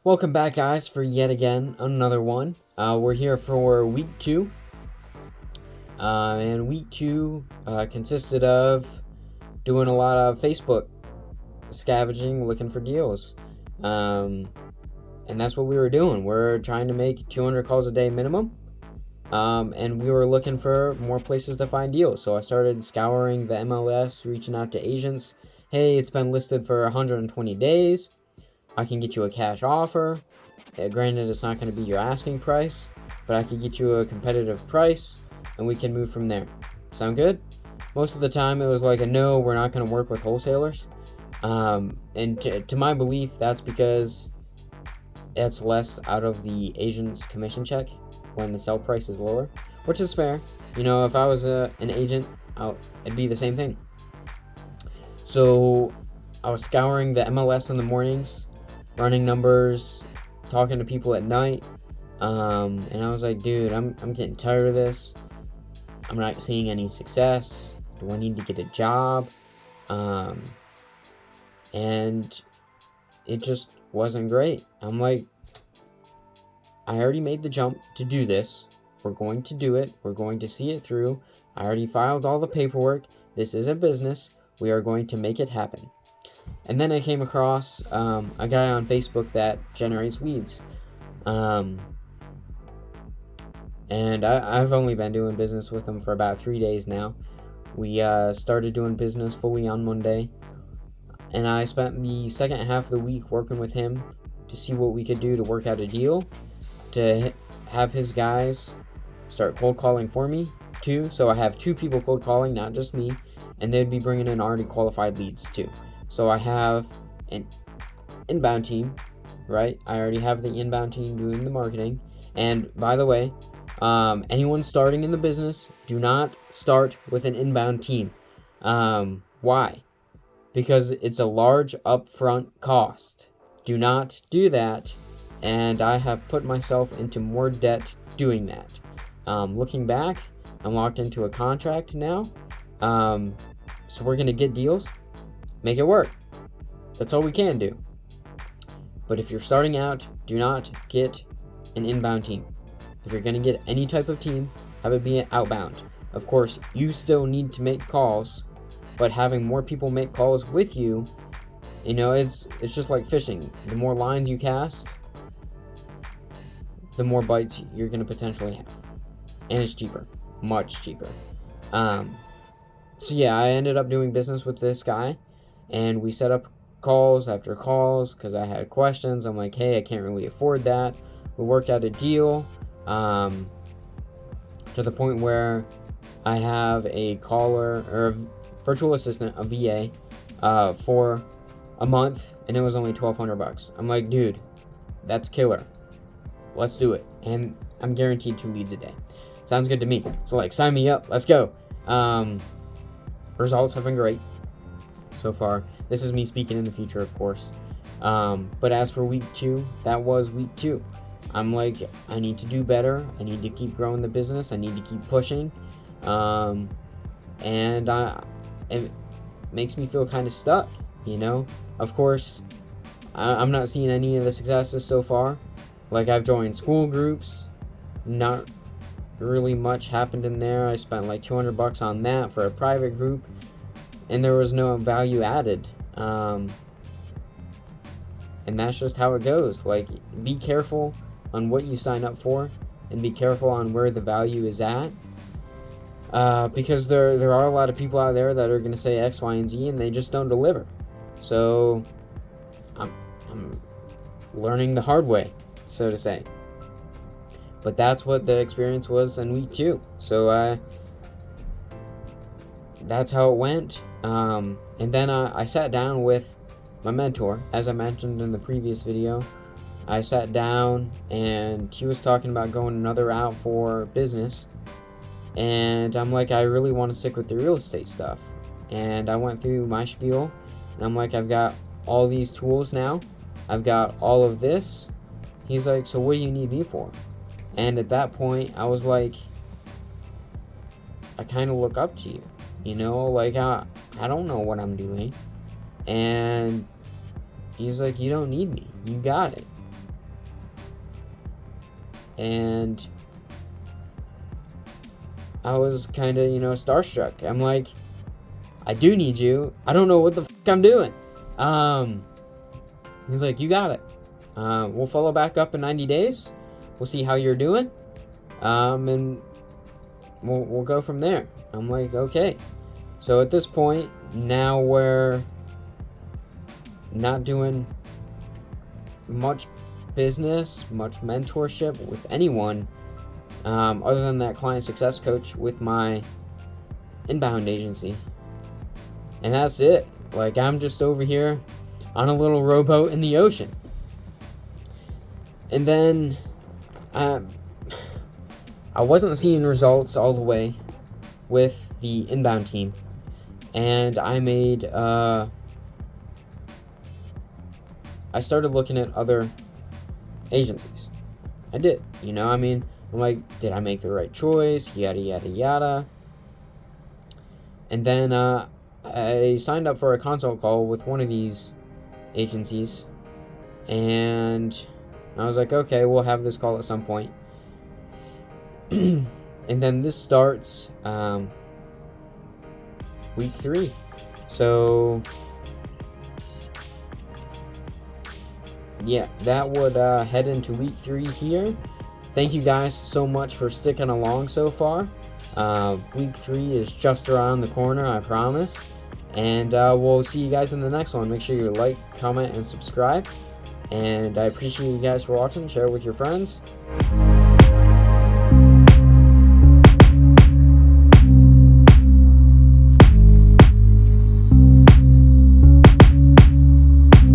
Welcome back, guys, for yet again another one. We're here for week 2, and week 2 consisted of doing a lot of Facebook scavenging, looking for deals, and that's what we were doing. We're trying to make 200 calls a day minimum, and we were looking for more places to find deals. So I started scouring the MLS, reaching out to agents. Hey, it's been listed for 120 days. I can get you a cash offer. Granted, it's not going to be your asking price, but I can get you a competitive price, and we can move from there. Sound good? Most of the time, it was like a no, we're not going to work with wholesalers. And to my belief, that's because it's less out of the agent's commission check when the sell price is lower, which is fair. You know, if I was an agent, it'd be the same thing. So I was scouring the MLS in the mornings, running numbers, talking to people at night, and I was like, dude, I'm getting tired of this. I'm not seeing any success. Do I need to get a job? And it just wasn't great. I'm like, I already made the jump to do this. We're going to do it. We're going to see it through. I already filed all the paperwork. This is a business. We are going to make it happen. And then I came across a guy on Facebook that generates leads. And I've only been doing business with him for about 3 days now. We started doing business fully on Monday. And I spent the second half of the week working with him to see what we could do to work out a deal, to have his guys start cold calling for me too. So I have 2 people cold calling, not just me, and they'd be bringing in already qualified leads too. So I have an inbound team, right? I already have the inbound team doing the marketing. And by the way, anyone starting in the business, do not start with an inbound team. Why? Because it's a large upfront cost. Do not do that. And I have put myself into more debt doing that. Looking back, I'm locked into a contract now. So we're going to get deals. Make it work. That's all we can do. But if you're starting out, do not get an inbound team. If you're going to get any type of team, have it be outbound. Of course, you still need to make calls, but having more people make calls with you, you know, it's just like fishing. The more lines you cast, the more bites you're going to potentially have. And it's cheaper. Much cheaper. So yeah, I ended up doing business with this guy. And we set up calls after calls because I had questions. I'm like, hey, I can't really afford that. We worked out a deal to the point where I have a caller or a virtual assistant, a VA, for a month, and it was only $1,200. I'm like, dude, that's killer. Let's do it. And I'm guaranteed 2 leads a day. Sounds good to me. So like, sign me up. Let's go. Results have been great so far. This is me speaking in the future, of course. But as for week 2, that was week 2. I'm like, I need to do better. I need to keep growing the business. I need to keep pushing. And it makes me feel kind of stuck, you know? Of course, I'm not seeing any of the successes so far. Like, I've joined school groups. Not really much happened in there. I spent like $200 on that for a private group, and there was no value added. And that's just how it goes. Like, be careful on what you sign up for, and be careful on where the value is at. Because there are a lot of people out there that are going to say X, Y, and Z, and they just don't deliver. So I'm learning the hard way, so to say. But that's what the experience was in week 2. So that's how it went. And then I sat down with my mentor, as I mentioned in the previous video. I sat down and he was talking about going another route for business. And I'm like, I really want to stick with the real estate stuff. And I went through my spiel, and I'm like, I've got all these tools now. I've got all of this. He's like, so what do you need me for? And at that point, I was like, I kind of look up to you. You know, like, I don't know what I'm doing. And he's like, you don't need me. You got it. and I was kind of, starstruck. I'm like, I do need you. I don't know what the fuck I'm doing. He's like, you got it. We'll follow back up in 90 days. We'll see how you're doing. And we'll go from there. I'm like, okay. So at this point, now we're not doing much business, much mentorship with anyone, other than that client success coach with my inbound agency. And that's it. Like, I'm just over here on a little rowboat in the ocean. And then I wasn't seeing results all the way with the inbound team. And I started looking at other agencies. I did, I'm like, did I make the right choice? Yada, yada, yada. And then I signed up for a consult call with one of these agencies. And I was like, okay, we'll have this call at some point. And then this starts week 3. So yeah, that would head into week 3 here. Thank you guys so much for sticking along so far. Week 3 is just around the corner, I promise. And we'll see you guys in the next one. Make sure you like, comment, and subscribe. And I appreciate you guys for watching. Share it with your friends.